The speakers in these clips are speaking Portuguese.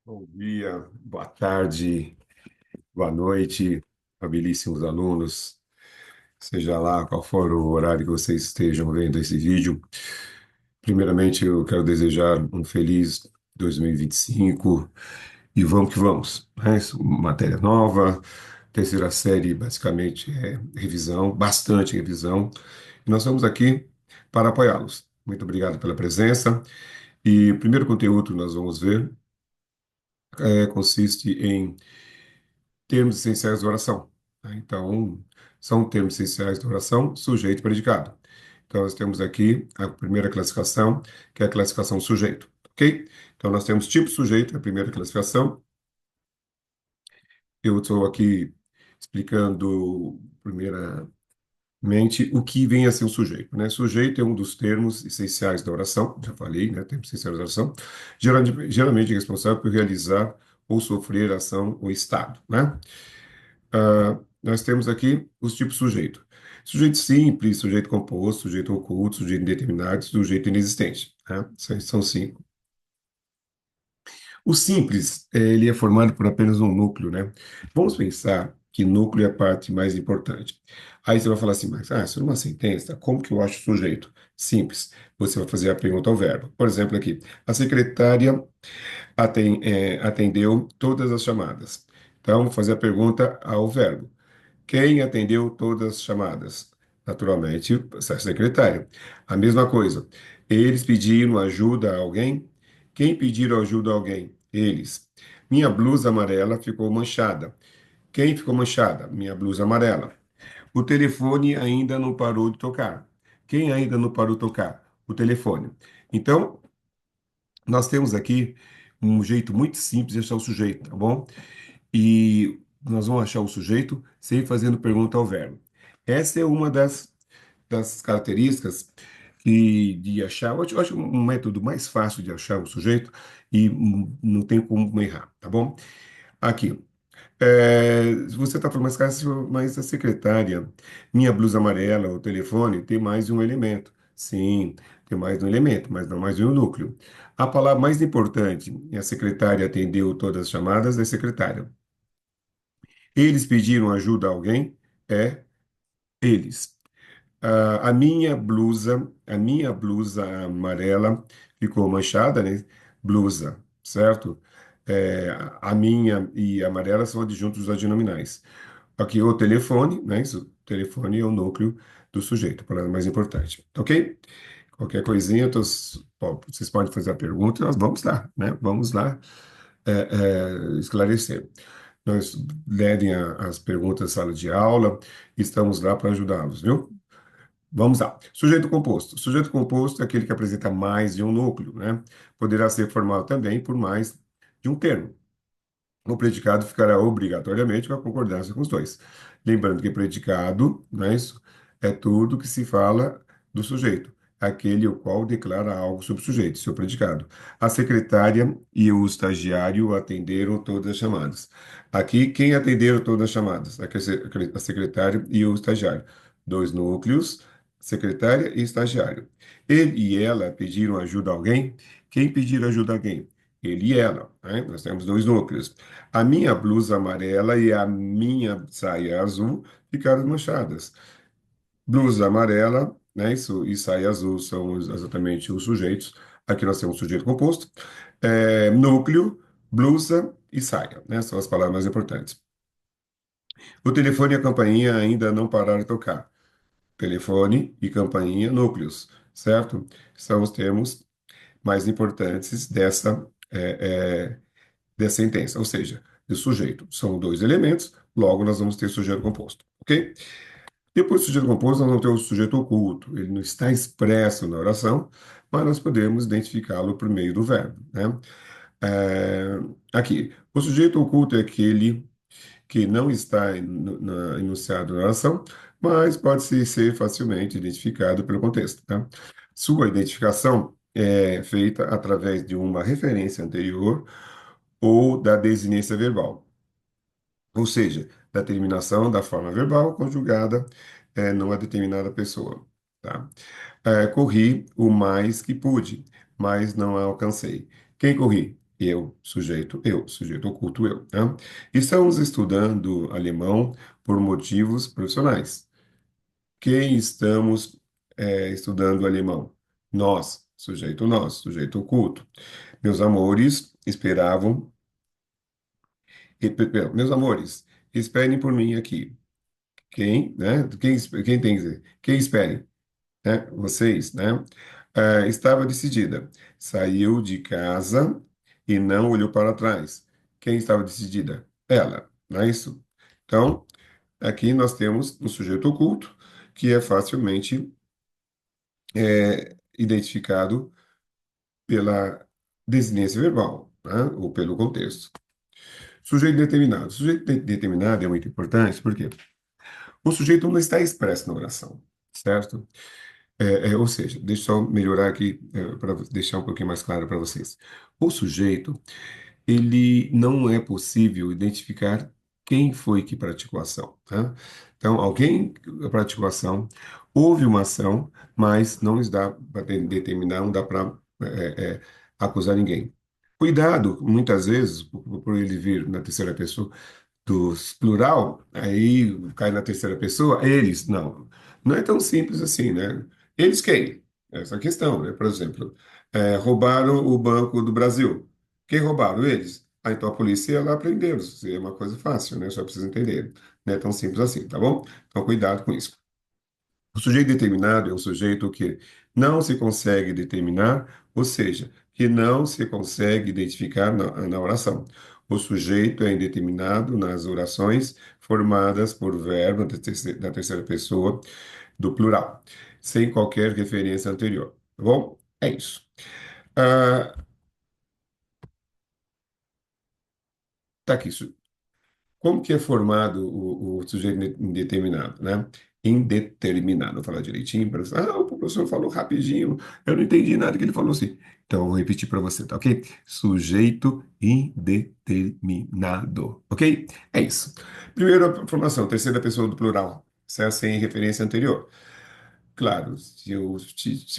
Bom dia, boa tarde, boa noite, habilíssimos alunos, seja lá qual for o horário que vocês estejam vendo esse vídeo. Primeiramente, eu quero desejar um feliz 2025 e vamos que vamos, né? Matéria nova, terceira série basicamente é revisão, bastante revisão, e nós estamos aqui para apoiá-los. Muito obrigado pela presença. E o primeiro conteúdo que nós vamos ver consiste em termos essenciais da oração, né? Então, são termos essenciais da oração, sujeito e predicado. Então, nós temos aqui a primeira classificação, que é a classificação sujeito, ok? Então, nós temos tipo sujeito, a primeira classificação. Eu estou aqui explicando, primeiramente, o que vem a ser o sujeito, né? Sujeito é um dos termos essenciais da oração, já falei, né? Termos essenciais da oração, geralmente responsável por realizar ou sofrer ação ou estado, né? Nós temos aqui os tipos de sujeito. Sujeito simples, sujeito composto, sujeito oculto, sujeito indeterminado, sujeito inexistente, né? São cinco. O simples, ele é formado por apenas um núcleo, né? Vamos pensar que núcleo é a parte mais importante. Aí você vai falar assim, mas se numa sentença, como que eu acho sujeito? Simples. Você vai fazer a pergunta ao verbo. Por exemplo, aqui, a secretária atendeu todas as chamadas. Então, vou fazer a pergunta ao verbo. Quem atendeu todas as chamadas? Naturalmente, a secretária. A mesma coisa. Eles pediram ajuda a alguém? Quem pediram ajuda a alguém? Eles. Minha blusa amarela ficou manchada. Quem ficou manchada? Minha blusa amarela. O telefone ainda não parou de tocar. Quem ainda não parou de tocar? O telefone. Então, nós temos aqui um jeito muito simples de achar o sujeito, tá bom? E nós vamos achar o sujeito sempre fazendo pergunta ao verbo. Essa é uma das características de achar. Eu acho um método mais fácil de achar o sujeito e não tem como errar, tá bom? Aqui. Você está falando, mas a secretária, minha blusa amarela, o telefone, tem mais de um elemento. Sim, tem mais de um elemento, mas não mais de um núcleo. A palavra mais importante, a secretária atendeu todas as chamadas, é secretária. Eles pediram ajuda a alguém? É eles. A minha blusa amarela ficou manchada, né? Blusa, certo? A minha e a amarela são adjuntos adnominais. Aqui o telefone, né? Isso, o telefone é o núcleo do sujeito, a palavra mais importante, ok? Qualquer coisinha, vocês podem fazer a pergunta, nós vamos lá, né? Vamos lá esclarecer. Nós lerem as perguntas da sala de aula, estamos lá para ajudá-los, viu? Vamos lá. Sujeito composto. Sujeito composto é aquele que apresenta mais de um núcleo, né? Poderá ser formado também por mais de um termo. O predicado ficará obrigatoriamente com a concordância com os dois. Lembrando que predicado, não é isso? É tudo que se fala do sujeito, aquele o qual declara algo sobre o sujeito, seu predicado. A secretária e o estagiário atenderam todas as chamadas. Aqui, quem atenderam todas as chamadas? Aqui, a secretária e o estagiário. Dois núcleos, secretária e estagiário. Ele e ela pediram ajuda a alguém? Quem pediu ajuda a alguém? Ele e ela, né? Nós temos dois núcleos. A minha blusa amarela e a minha saia azul ficaram manchadas. Blusa amarela, né? Isso, e saia azul são exatamente os sujeitos. Aqui nós temos sujeito composto. Núcleo, blusa e saia, né? São as palavras mais importantes. O telefone e a campainha ainda não pararam de tocar. Telefone e campainha, núcleos, certo? São os termos mais importantes dessa sentença, ou seja, do sujeito. São dois elementos, logo nós vamos ter sujeito composto, ok? Depois do sujeito composto, nós vamos ter o sujeito oculto. Ele não está expresso na oração, mas nós podemos identificá-lo por meio do verbo, né? É, aqui, o sujeito oculto é aquele que não está enunciado na oração, mas pode ser facilmente identificado pelo contexto, tá? Sua identificação é feita através de uma referência anterior ou da desinência verbal, ou seja, da terminação da forma verbal conjugada numa determinada pessoa, tá? Corri o mais que pude, mas não alcancei. Quem corri? eu, sujeito oculto eu, né? Estamos estudando alemão por motivos profissionais. Quem estamos estudando alemão? Nós, sujeito oculto. Meus amores esperavam, meus amores, esperem por mim aqui. Quem, né? Quem tem que dizer? Quem espere, né? Vocês, né? Estava decidida. Saiu de casa e não olhou para trás. Quem estava decidida? Ela, não é isso? Então, aqui nós temos um sujeito oculto que é facilmente identificado pela desinência verbal, né? Ou pelo contexto. Sujeito determinado. Sujeito determinado é muito importante porque o sujeito não está expresso na oração, certo? Ou seja, deixa eu só melhorar aqui para deixar um pouquinho mais claro para vocês. O sujeito, ele não é possível identificar quem foi que praticou a ação, tá? Então, alguém praticou a ação, houve uma ação, mas não dá para determinar, não dá para acusar ninguém. Cuidado, muitas vezes, por ele vir na terceira pessoa, dos plural, aí cai na terceira pessoa, eles, não. Não é tão simples assim, né? Eles quem? Essa é a questão, né? Por exemplo, roubaram o Banco do Brasil. Quem roubaram? Eles. Ah, então a polícia ia lá prendê-los. É uma coisa fácil, né? Só precisa entender. Não é tão simples assim, tá bom? Então cuidado com isso. O sujeito determinado é um sujeito que não se consegue determinar, ou seja, que não se consegue identificar na oração. O sujeito é indeterminado nas orações formadas por verbo da terceira pessoa do plural, sem qualquer referência anterior. Tá bom? É isso. Ah, tá aqui. Como que é formado o sujeito indeterminado, né? Indeterminado, vou falar direitinho para você. Ah, o professor falou rapidinho, eu não entendi nada que ele falou assim. Então, eu vou repetir para você, tá ok? Sujeito indeterminado, ok? É isso. Primeira formação, terceira pessoa do plural, certo? Sem referência anterior. Claro, se eu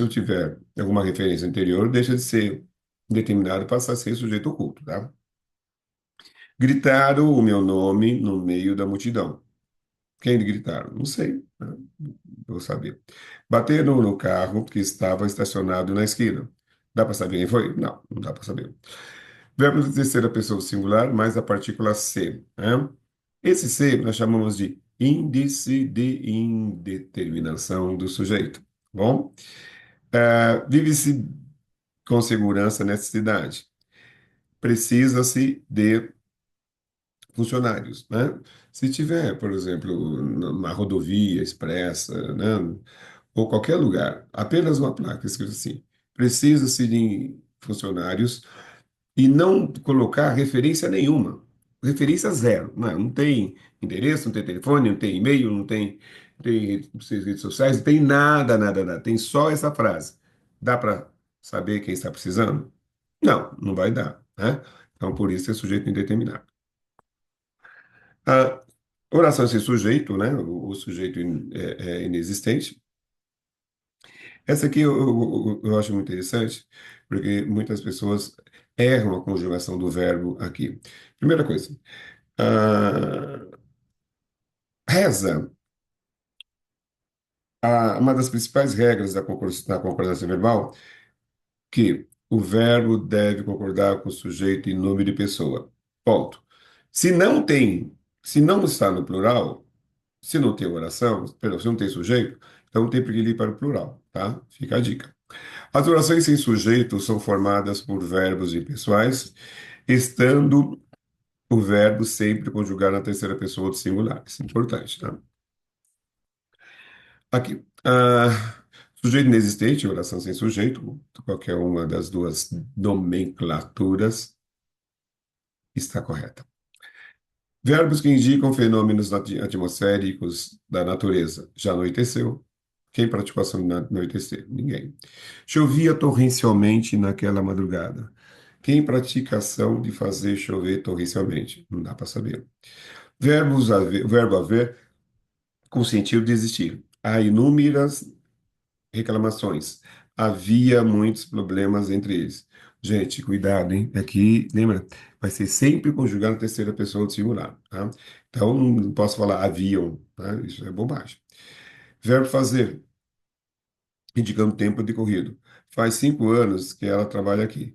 tiver alguma referência anterior, deixa de ser indeterminado e passa a ser sujeito oculto, tá? Gritaram o meu nome no meio da multidão. Quem gritaram? Não sei, né? Vou saber. Bateram no carro que estava estacionado na esquina. Dá para saber quem foi? Não, não dá para saber. Verbo de terceira pessoa singular mais a partícula se, né? Esse se nós chamamos de índice de indeterminação do sujeito. Bom, vive-se com segurança nessa cidade. Precisa-se de funcionários, né? Se tiver, por exemplo, numa rodovia expressa, né? Ou qualquer lugar, apenas uma placa escrita assim, precisa-se de funcionários e não colocar referência nenhuma, referência zero, não tem endereço, não tem telefone, não tem e-mail, não tem redes sociais, não tem nada, nada, nada, tem só essa frase. Dá para saber quem está precisando? Não, não vai dar, né? Então, por isso é sujeito indeterminado. A oração sem sujeito, né? O sujeito é inexistente. Essa aqui eu acho muito interessante, porque muitas pessoas erram a conjugação do verbo aqui. Primeira coisa, ah, reza. Uma das principais regras da concordância verbal, que o verbo deve concordar com o sujeito em nome de pessoa. Ponto. Se não tem, se não está no plural, se não tem oração, perdão, se não tem sujeito, então tem que ir para o plural, tá? Fica a dica. As orações sem sujeito são formadas por verbos impessoais, estando o verbo sempre conjugado na terceira pessoa do singular. Isso é importante, tá? Aqui. Sujeito inexistente, oração sem sujeito, qualquer uma das duas nomenclaturas está correta. Verbos que indicam fenômenos atmosféricos da natureza. Já anoiteceu. Quem praticou ação de anoitecer? Ninguém. Chovia torrencialmente naquela madrugada. Quem pratica a ação de fazer chover torrencialmente? Não dá para saber. Verbo haver com sentido de existir. Há inúmeras reclamações. havia muitos problemas entre eles. Gente, cuidado, hein? Aqui, lembra, vai ser sempre conjugado na terceira pessoa do singular, tá? Então, não posso falar haviam, tá? Isso é bobagem. Verbo fazer, indicando tempo decorrido. Faz 5 anos que ela trabalha aqui.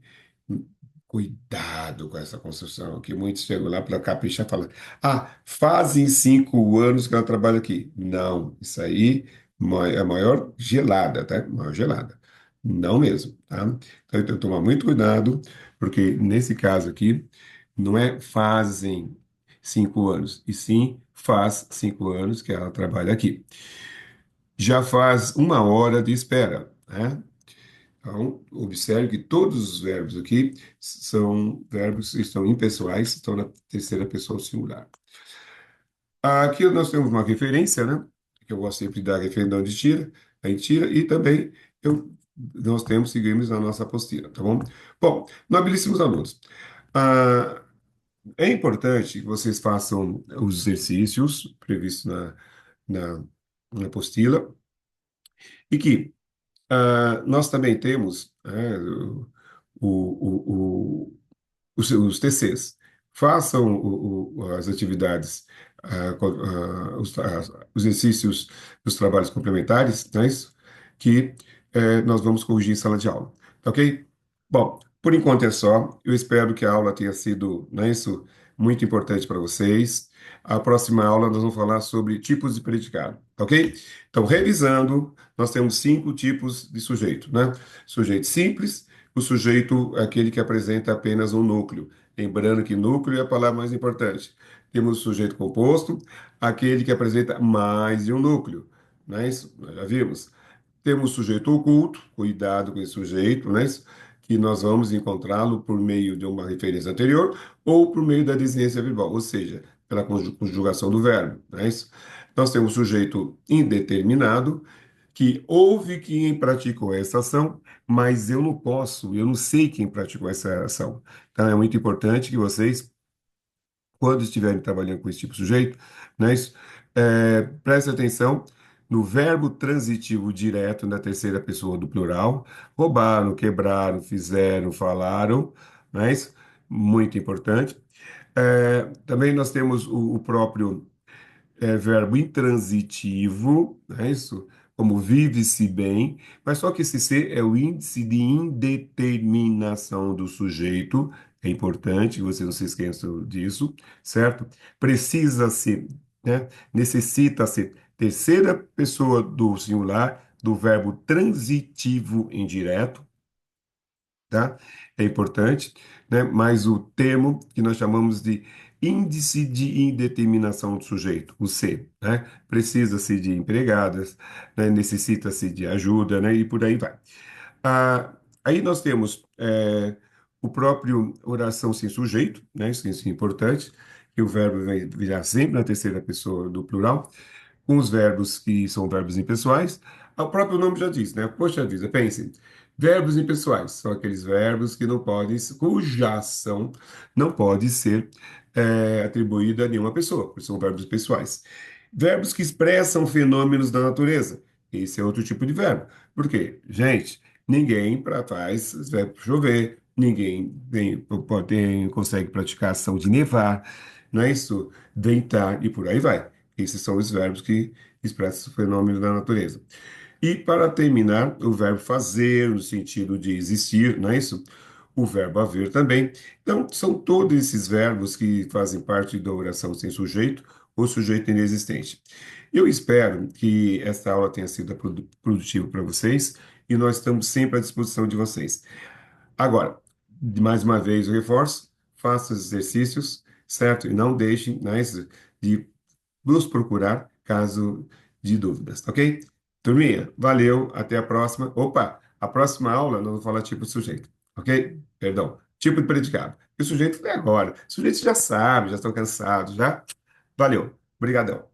Cuidado com essa construção, que muitos chegam lá para caprichar e falam: ah, fazem 5 anos que ela trabalha aqui. Não, isso aí é a maior gelada, tá? Maior gelada. Não mesmo, tá? Então, eu tenho que tomar muito cuidado, porque nesse caso aqui, não é fazem 5 anos, e sim faz 5 anos que ela trabalha aqui. Já faz 1 hora de espera, né? Então, observe que todos os verbos aqui são verbos que estão impessoais, estão na terceira pessoa singular. Aqui nós temos uma referência, né? Que eu gosto sempre de dar referência de onde tira, a gente tira, e também nós temos, seguimos na nossa apostila, tá bom? Bom, nobilíssimos alunos, ah, é importante que vocês façam os exercícios previstos na, na apostila e que nós também temos o, os TCs. Façam as atividades, os exercícios dos trabalhos complementares, não é isso? Que nós vamos corrigir em sala de aula, tá ok? Bom, por enquanto é só. Eu espero que a aula tenha sido, não é isso, muito importante para vocês. A próxima aula nós vamos falar sobre tipos de predicado, tá ok? Então, revisando, nós temos 5 tipos de sujeito, né? Sujeito simples, o sujeito é aquele que apresenta apenas um núcleo. Lembrando que núcleo é a palavra mais importante. Temos o sujeito composto, aquele que apresenta mais de um núcleo. Não é isso? Nós já vimos. Temos o sujeito oculto, cuidado com esse sujeito, né? Que nós vamos encontrá-lo por meio de uma referência anterior ou por meio da desinência verbal, ou seja, pela conjugação do verbo. Não é isso? Nós temos o sujeito indeterminado, que houve quem praticou essa ação, mas eu não posso, eu não sei quem praticou essa ação. Então, é muito importante que vocês, quando estiverem trabalhando com esse tipo de sujeito, né, prestem atenção no verbo transitivo direto na terceira pessoa do plural. Roubaram, quebraram, fizeram, falaram, não é isso? Muito importante. Também nós temos o próprio verbo intransitivo, é isso? Como vive-se bem, mas só que esse ser é o índice de indeterminação do sujeito, é importante que você não se esqueça disso, certo? Precisa-se, né? Necessita-se terceira pessoa do singular do verbo transitivo indireto, tá? É importante, né? Mas o termo que nós chamamos de índice de indeterminação do sujeito, o C, né? Precisa-se de empregadas, né? Necessita-se de ajuda, né? E por aí vai. Aí nós temos o próprio oração sem sujeito, né? Isso é importante, que o verbo vai virar sempre na terceira pessoa do plural com os verbos que são verbos impessoais. O próprio nome já diz, né? Poxa vida, pensem. Verbos impessoais são aqueles verbos que não podem, cuja ação não pode ser atribuída a nenhuma pessoa, porque são verbos pessoais. Verbos que expressam fenômenos da natureza. Esse é outro tipo de verbo. Por quê? Gente, ninguém faz verbo chover, ninguém consegue praticar a ação de nevar, não é isso? Ventar e por aí vai. Esses são os verbos que expressam fenômenos da natureza. E para terminar, o verbo fazer, no sentido de existir, não é isso? O verbo haver também. Então, são todos esses verbos que fazem parte da oração sem sujeito ou sujeito inexistente. Eu espero que esta aula tenha sido produtiva para vocês e nós estamos sempre à disposição de vocês. Agora, mais uma vez eu reforço, façam os exercícios, certo? E não deixem, né, de nos procurar caso de dúvidas, tá ok? Turminha, valeu, até a próxima. Opa, a próxima aula nós vamos falar tipo de sujeito, ok? Perdão, tipo de predicado. E o sujeito é agora. Os sujeitos já sabem, já estão cansados, já. Valeu, brigadão.